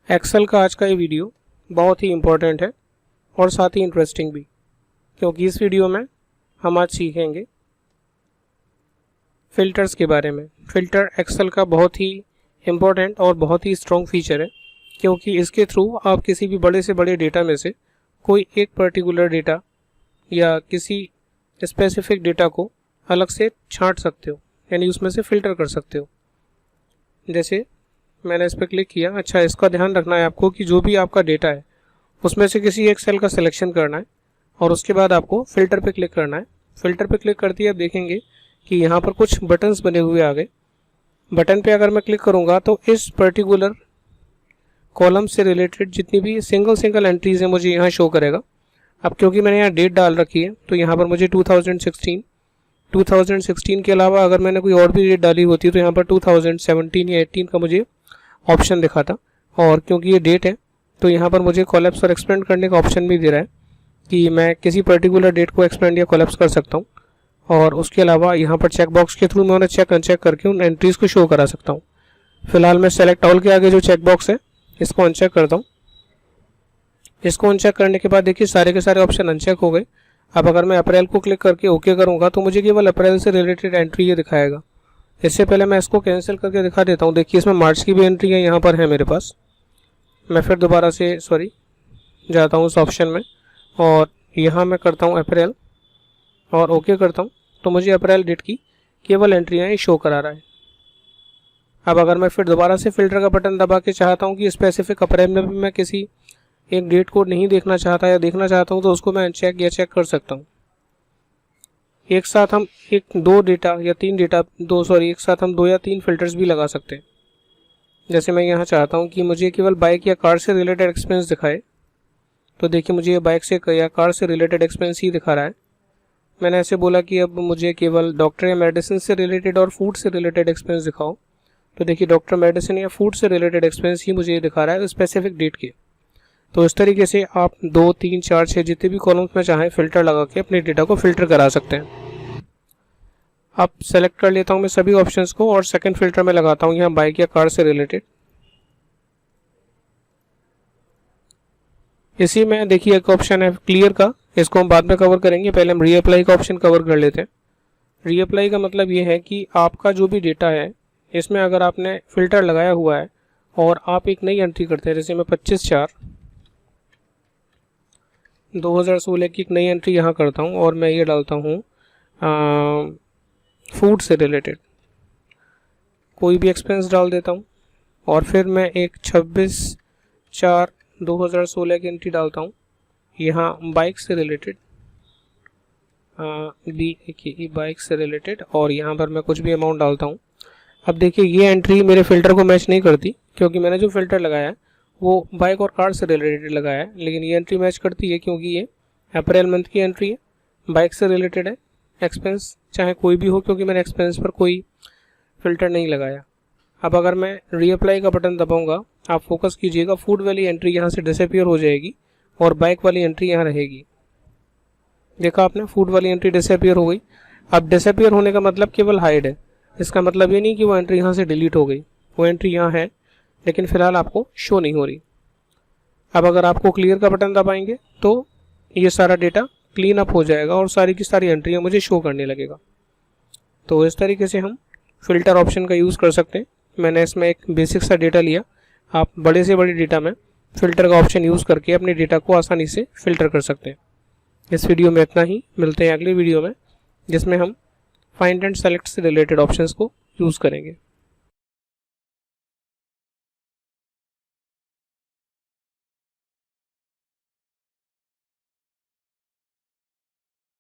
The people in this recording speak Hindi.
एक्सेल का आज का ये वीडियो बहुत ही इम्पोर्टेंट है और साथ ही इंटरेस्टिंग भी, क्योंकि इस वीडियो में हम आज सीखेंगे फ़िल्टर्स के बारे में। फ़िल्टर एक्सेल का बहुत ही इम्पोर्टेंट और बहुत ही स्ट्रॉन्ग फीचर है, क्योंकि इसके थ्रू आप किसी भी बड़े से बड़े डेटा में से कोई एक पर्टिकुलर डेटा या किसी स्पेसिफिक डेटा को अलग से छांट सकते हो, यानी उसमें से फ़िल्टर कर सकते हो। जैसे मैंने इस पर क्लिक किया। अच्छा, इसका ध्यान रखना है आपको कि जो भी आपका डेटा है उसमें से किसी एक सेल का सिलेक्शन करना है और उसके बाद आपको फ़िल्टर पे क्लिक करना है। फ़िल्टर पे क्लिक करते ही आप देखेंगे कि यहाँ पर कुछ बटन्स बने हुए आ गए। बटन पे अगर मैं क्लिक करूँगा तो इस पर्टिकुलर कॉलम से रिलेटेड जितनी भी सिंगल एंट्रीज़ हैं मुझे यहाँ शो करेगा। अब क्योंकि मैंने यहाँ डेट डाल रखी है तो यहाँ पर मुझे 2016 के अलावा अगर मैंने कोई और भी डेट डाली होती तो यहाँ पर 2017 या 18 का मुझे ऑप्शन दिखा था। और क्योंकि ये डेट है तो यहाँ पर मुझे कोलैप्स और एक्सपेंड करने का ऑप्शन भी दे रहा है कि मैं किसी पर्टिकुलर डेट को एक्सपेंड या कोलैप्स कर सकता हूँ। और उसके अलावा यहाँ पर चेक बॉक्स के थ्रू मैं उन्हें चेक अनचेक करके उन एंट्रीज़ को शो करा सकता हूँ। फिलहाल मैं सेलेक्ट ऑल के आगे जो चेक बॉक्स है इसको अनचेक करता हूँ। इसको अनचेक करने के बाद देखिए सारे के सारे ऑप्शन अनचेक हो गए। अब अगर मैं अप्रैल को क्लिक करके ओके करूँगा तो मुझे केवल अप्रैल से रिलेटेड एंट्री ये दिखाएगा। इससे पहले मैं इसको कैंसिल करके दिखा देता हूँ। देखिए इसमें मार्च की भी एंट्री है यहाँ पर है मेरे पास। मैं फिर दोबारा से जाता हूँ उस ऑप्शन में और यहाँ मैं करता हूँ अप्रैल और ओके करता हूँ तो मुझे अप्रैल डेट की केवल एंट्रियाँ ही शो करा रहा है। अब अगर मैं फिर दोबारा से फ़िल्टर का बटन दबा के चाहता हूँ कि स्पेसिफिक अप्रैल में भी मैं किसी एक डेट को नहीं देखना चाहता या देखना चाहता हूँ तो उसको मैं अनचेक या चेक कर सकता हूँ। एक साथ हम एक साथ हम 2 या 3 फ़िल्टर्स भी लगा सकते हैं। जैसे मैं यहाँ चाहता हूँ कि मुझे केवल बाइक या कार से रिलेटेड एक्सपेंस दिखाए, तो देखिए मुझे ये बाइक से या कार से रिलेटेड एक्सपेंस ही दिखा रहा है। मैंने ऐसे बोला कि अब मुझे केवल डॉक्टर या मेडिसिन से रिलेटेड और फूड से रिलेटेड एक्सपेंस दिखाओ, तो देखिए डॉक्टर, मेडिसिन या फूड से रिलेटेड एक्सपेंस ही मुझे दिखा रहा है स्पेसिफिक डेट के। तो इस तरीके से आप 2, 3, 4, 6 जितने भी कॉलम्स में चाहें फ़िल्टर लगा के अपने डेटा को फ़िल्टर करा सकते हैं। अब सेलेक्ट कर लेता हूं मैं सभी ऑप्शंस को और सेकंड फ़िल्टर में लगाता हूं यहाँ बाइक या कार से रिलेटेड। इसी में देखिए एक ऑप्शन है क्लियर का, इसको हम बाद में कवर करेंगे। पहले हम रीअप्लाई का ऑप्शन कवर कर लेते हैं। रीअप्लाई का मतलब ये है कि आपका जो भी डेटा है इसमें अगर आपने फ़िल्टर लगाया हुआ है और आप एक नई एंट्री करते हैं, जैसे मैं 25/4/2016 की एक नई एंट्री यहाँ करता हूँ और मैं ये डालता हूँ फूड से रिलेटेड कोई भी एक्सपेंस डाल देता हूँ और फिर मैं एक 26/4/2016 की एंट्री डालता हूँ यहाँ बाइक से रिलेटेड बाइक से रिलेटेड और यहाँ पर मैं कुछ भी अमाउंट डालता हूँ। अब देखिए ये एंट्री मेरे फ़िल्टर को मैच नहीं करती, क्योंकि मैंने जो फ़िल्टर लगाया है वो बाइक और कार से रिलेटेड लगाया है, लेकिन ये एंट्री मैच करती है क्योंकि ये अप्रैल मंथ की एंट्री है, बाइक से रिलेटेड है, एक्सपेंस चाहे कोई भी हो, क्योंकि मैंने एक्सपेंस पर कोई फ़िल्टर नहीं लगाया। अब अगर मैं रीअप्लाई का बटन दबाऊंगा, आप फोकस कीजिएगा, फूड वाली एंट्री यहाँ से डिसअपीयर हो जाएगी और बाइक वाली एंट्री यहाँ रहेगी। देखा आपने, फूड वाली एंट्री डिसअपीयर हो गई। अब डिसअपीयर होने का मतलब केवल हाइड है, इसका मतलब ये नहीं कि वो एंट्री यहाँ से डिलीट हो गई। वो एंट्री यहाँ है लेकिन फ़िलहाल आपको शो नहीं हो रही। अब अगर आपको क्लियर का बटन दबाएंगे तो ये सारा डेटा क्लीन अप हो जाएगा और सारी की सारी एंट्रियाँ मुझे शो करने लगेगा। तो इस तरीके से हम फ़िल्टर ऑप्शन का यूज़ कर सकते हैं। मैंने इसमें एक बेसिक सा डेटा लिया, आप बड़े से बड़े डेटा में फ़िल्टर का ऑप्शन यूज़ करके अपने डेटा को आसानी से फ़िल्टर कर सकते हैं। इस वीडियो में इतना ही, मिलते हैं अगली वीडियो में जिसमें हम फाइंड एंड सेलेक्ट से रिलेटेड ऑप्शंस को यूज़ करेंगे।